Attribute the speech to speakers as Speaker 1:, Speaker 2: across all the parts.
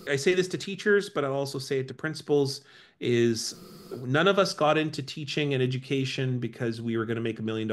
Speaker 1: I say this to teachers, but I'll also say it to principals, is none of us got into teaching and education because we were going to make $1 million.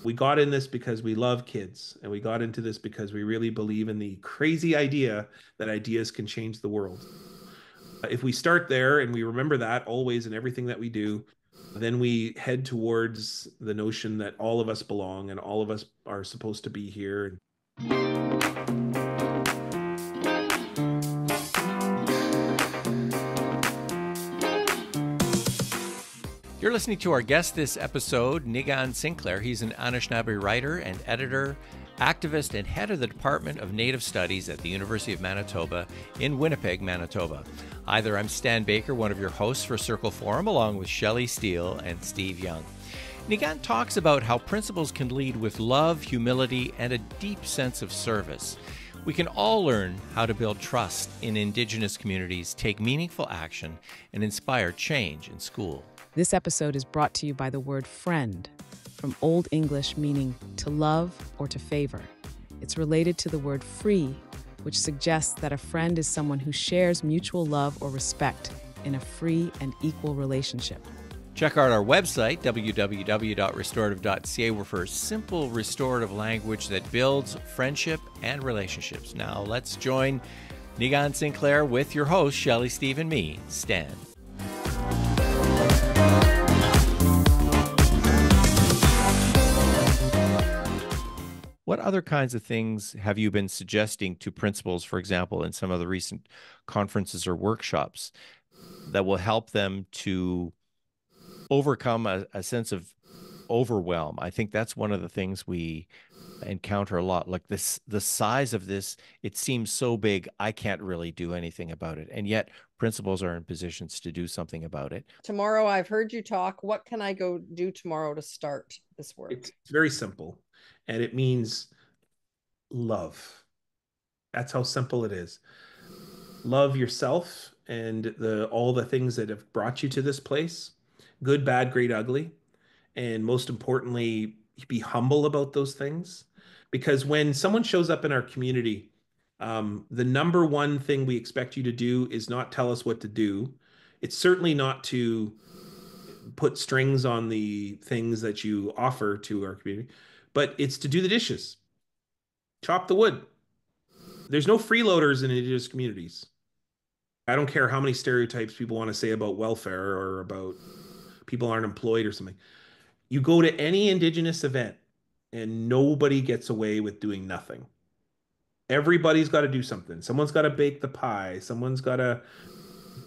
Speaker 1: We got in this because we love kids, and we got into this because we really believe in the crazy idea that ideas can change the world. If we start there and we remember that always in everything that we do, then we head towards the notion that all of us belong and all of us are supposed to be here.
Speaker 2: You're listening to our guest this episode, Niigaan Sinclair. He's an Anishinaabe writer and editor, activist, and head of the Department of Native Studies at the University of Manitoba in Winnipeg, Manitoba. Hi there, I'm Stan Baker, one of your hosts for Circle Forum, along with Shelley Steele and Steve Young. Niigaan talks about how principles can lead with love, humility, and a deep sense of service. We can all learn how to build trust in Indigenous communities, take meaningful action, and inspire change in school.
Speaker 3: This episode is brought to you by the word friend, from Old English meaning to love or to favor. It's related to the word free, which suggests that a friend is someone who shares mutual love or respect in a free and equal relationship.
Speaker 2: Check out our website, www.restorative.ca, for simple restorative language that builds friendship and relationships. Now let's join Niigaan Sinclair with your host, Shelley, Steve, and me, Stan. What other kinds of things have you been suggesting to principals, for example, in some of the recent conferences or workshops that will help them to overcome a sense of overwhelm? I think that's one of the things we encounter a lot. Like this, the size of this, it seems so big, I can't really do anything about it. And yet principals are in positions to do something about it.
Speaker 4: Tomorrow, I've heard you talk. What can I go do tomorrow to start this work?
Speaker 1: It's very simple, and it means love. That's how simple it is. Love yourself and all the things that have brought you to this place, good, bad, great, ugly, and most importantly, be humble about those things. Because when someone shows up in our community, the number one thing we expect you to do is not tell us what to do. It's certainly not to put strings on the things that you offer to our community, but it's to do the dishes, chop the wood. There's no freeloaders in Indigenous communities. I don't care how many stereotypes people want to say about welfare or about people aren't employed or something. You go to any Indigenous event and nobody gets away with doing nothing. Everybody's got to do something. Someone's got to bake the pie. Someone's got to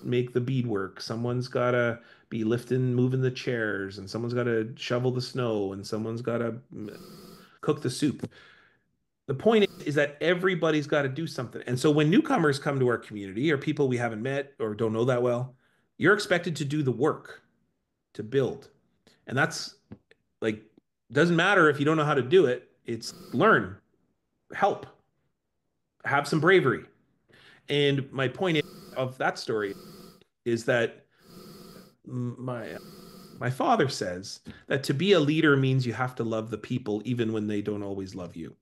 Speaker 1: make the beadwork. Someone's got to be lifting, moving the chairs, and someone's got to shovel the snow, and someone's got to cook the soup. The point is that everybody's got to do something. And so when newcomers come to our community or people we haven't met or don't know that well, you're expected to do the work to build. And that's like, doesn't matter if you don't know how to do it. It's learn, help, have some bravery. And my point of that story is that my father says that to be a leader means you have to love the people even when they don't always love you.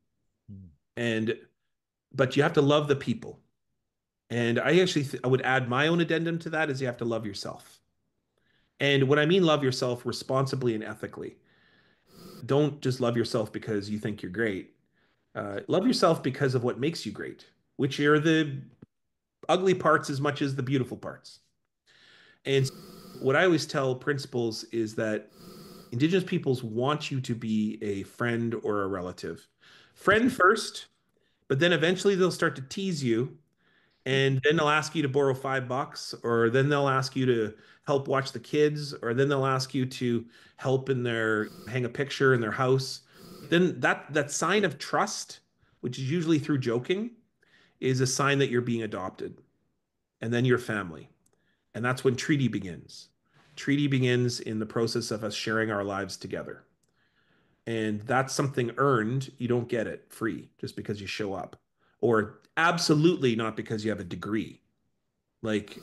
Speaker 1: And but you have to love the people. And I actually I would add my own addendum to that is you have to love yourself. And when I mean love yourself responsibly and ethically, don't just love yourself because you think you're great. Love yourself because of what makes you great, which are the ugly parts as much as the beautiful parts. And what I always tell principals is that Indigenous peoples want you to be a friend or a relative. Friend first, but then eventually they'll start to tease you, and then they'll ask you to borrow $5, or then they'll ask you to help watch the kids, or then they'll ask you to help in their hang a picture in their house. Then that sign of trust, which is usually through joking, is a sign that you're being adopted, and then your family. And that's when treaty begins. Treaty begins in the process of us sharing our lives together. And that's something earned. You don't get it free just because you show up, or absolutely not because you have a degree. Like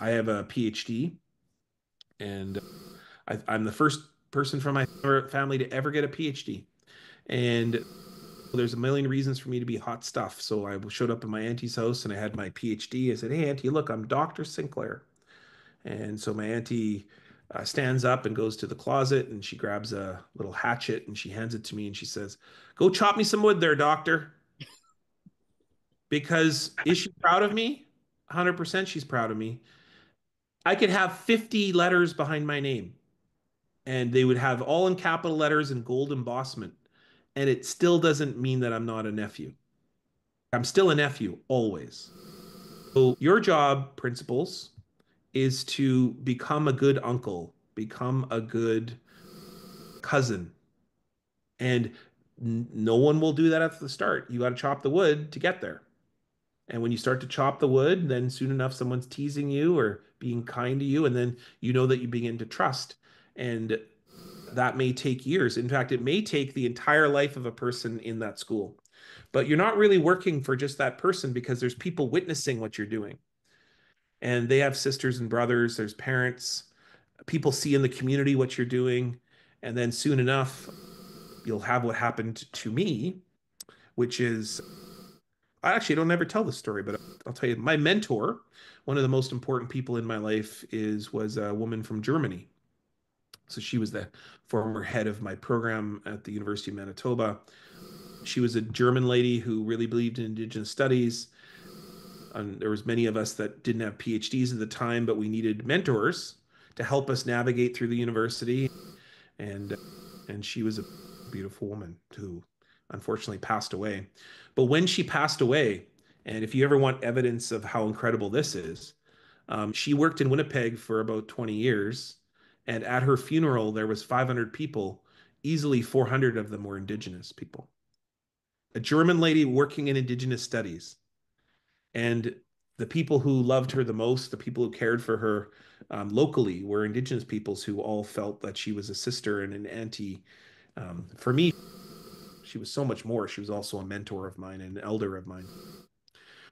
Speaker 1: I have a PhD, and I'm the first person from my family to ever get a PhD. And there's a million reasons for me to be hot stuff. So I showed up at my auntie's house and I had my PhD. I said, "Hey, auntie, look, I'm Dr. Sinclair." And so my auntie stands up and goes to the closet and she grabs a little hatchet and she hands it to me and she says, "Go chop me some wood there, doctor." Because is she proud of me? 100% she's proud of me. I could have 50 letters behind my name and they would have all in capital letters and gold embossment. And it still doesn't mean that I'm not a nephew. I'm still a nephew always. So your job, principals, is to become a good uncle, become a good cousin. And no one will do that at the start. You got to chop the wood to get there. And when you start to chop the wood, then soon enough, someone's teasing you or being kind to you. And then you know that you begin to trust. And that may take years. In fact, it may take the entire life of a person in that school. But you're not really working for just that person because there's people witnessing what you're doing. And they have sisters and brothers, there's parents, people see in the community what you're doing. And then soon enough, you'll have what happened to me, which is I actually don't ever tell this story, but I'll tell you my mentor, one of the most important people in my life was a woman from Germany. So she was the former head of my program at the University of Manitoba. She was a German lady who really believed in Indigenous studies. And there was many of us that didn't have PhDs at the time, but we needed mentors to help us navigate through the university. And and she was a beautiful woman who unfortunately passed away. But when she passed away, and if you ever want evidence of how incredible this is, she worked in Winnipeg for about 20 years, and at her funeral there was 500 people. Easily 400 of them were Indigenous people. A German lady working in Indigenous studies, and the people who loved her the most, the people who cared for her locally, were Indigenous peoples who all felt that she was a sister and an auntie. For me, she was so much more. She was also a mentor of mine and an elder of mine.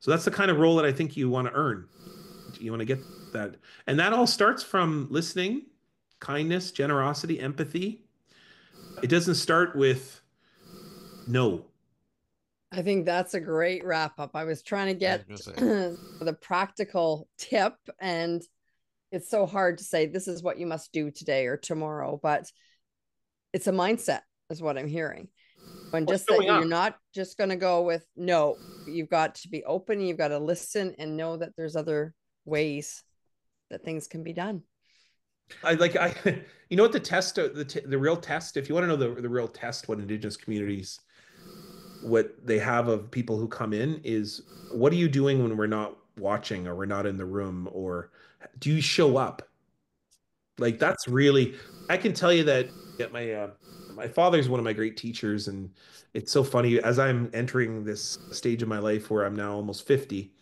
Speaker 1: So that's the kind of role that I think you want to earn. You want to get that. And that all starts from listening, kindness, generosity, empathy. It doesn't start with no.
Speaker 4: I think that's a great wrap up. I was trying to get the practical tip, and it's so hard to say this is what you must do today or tomorrow, but it's a mindset, is what I'm hearing. And just that you're not just going to go with no, you've got to be open, you've got to listen and know that there's other ways that things can be done.
Speaker 1: You know what the test, the real test, if you want to know the real test, what Indigenous communities, what they have of people who come in is, what are you doing when we're not watching or we're not in the room, or do you show up? Like that's really, I can tell you that my father's one of my great teachers, and it's so funny as I'm entering this stage of my life where I'm now almost 50,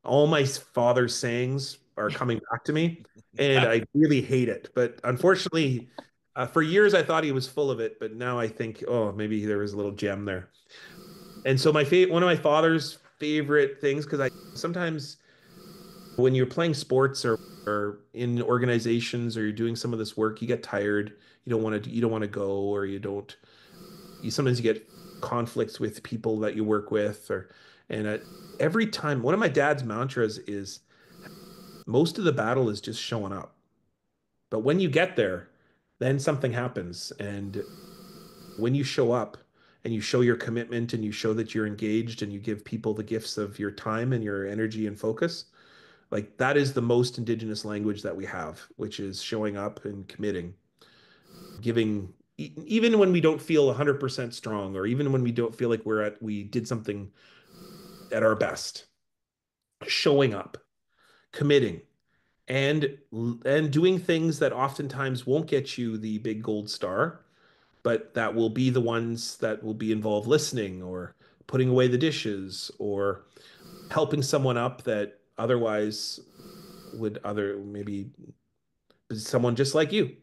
Speaker 1: all my father's sayings are coming back to me, and I really hate it. But unfortunately, for years I thought he was full of it, but now I think, oh, maybe there was a little gem there. And so one of my father's favorite things, because I sometimes when you're playing sports or in organizations or you're doing some of this work, you get tired. You don't want to go, or you sometimes you get conflicts with people that you work with, and every time one of my dad's mantras is most of the battle is just showing up. But when you get there, then something happens. And when you show up and you show your commitment and you show that you're engaged and you give people the gifts of your time and your energy and focus, like that is the most Indigenous language that we have, which is showing up and committing, giving, even when we don't feel 100% strong, or even when we don't feel like we did something at our best, showing up, committing, and doing things that oftentimes won't get you the big gold star, but that will be the ones that will be involved listening or putting away the dishes or helping someone up that otherwise would other maybe someone just like you.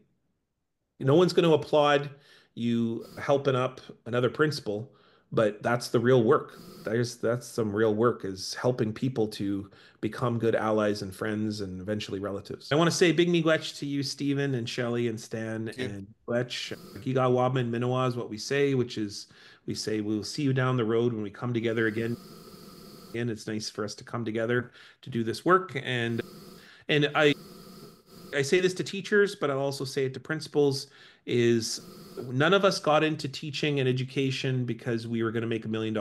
Speaker 1: No one's going to applaud you helping up another principal, but that's the real work. That's some real work, is helping people to become good allies and friends and eventually relatives. I want to say big miigwech to you, Stephen and Shelley and Stan and Gwech. Giga Wabman Minowa is what we say, which is We say we'll see you down the road when we come together again. And it's nice for us to come together to do this work. And I say this to teachers, but I'll also say it to principals, is none of us got into teaching and education because we were going to make $1 million.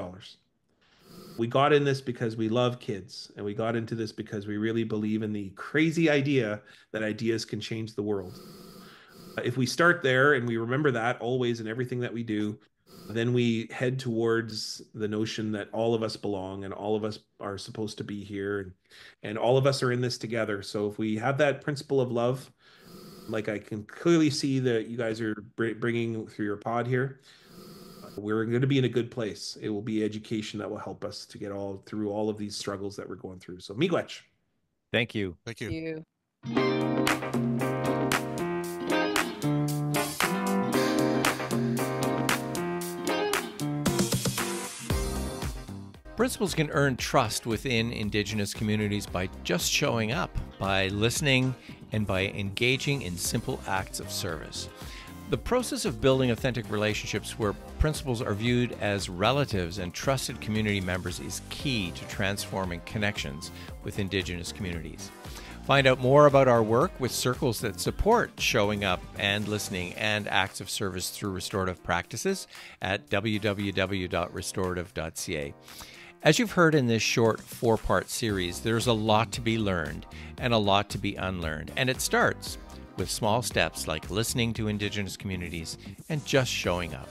Speaker 1: We got in this because we love kids, and we got into this because we really believe in the crazy idea that ideas can change the world. If we start there and we remember that always in everything that we do, then we head towards the notion that all of us belong and all of us are supposed to be here, and all of us are in this together. So if we have that principle of love, like I can clearly see that you guys are bringing through your pod here, we're going to be in a good place. It will be education that will help us to get all through all of these struggles that we're going through. So miigwech.
Speaker 2: Thank you.
Speaker 5: Thank you.
Speaker 4: You.
Speaker 2: Principals can earn trust within Indigenous communities by just showing up, by listening, and by engaging in simple acts of service. The process of building authentic relationships where principals are viewed as relatives and trusted community members is key to transforming connections with Indigenous communities. Find out more about our work with circles that support showing up and listening and acts of service through restorative practices at www.restorative.ca. As you've heard in this short 4-part series, there's a lot to be learned and a lot to be unlearned, and it starts with small steps like listening to Indigenous communities and just showing up.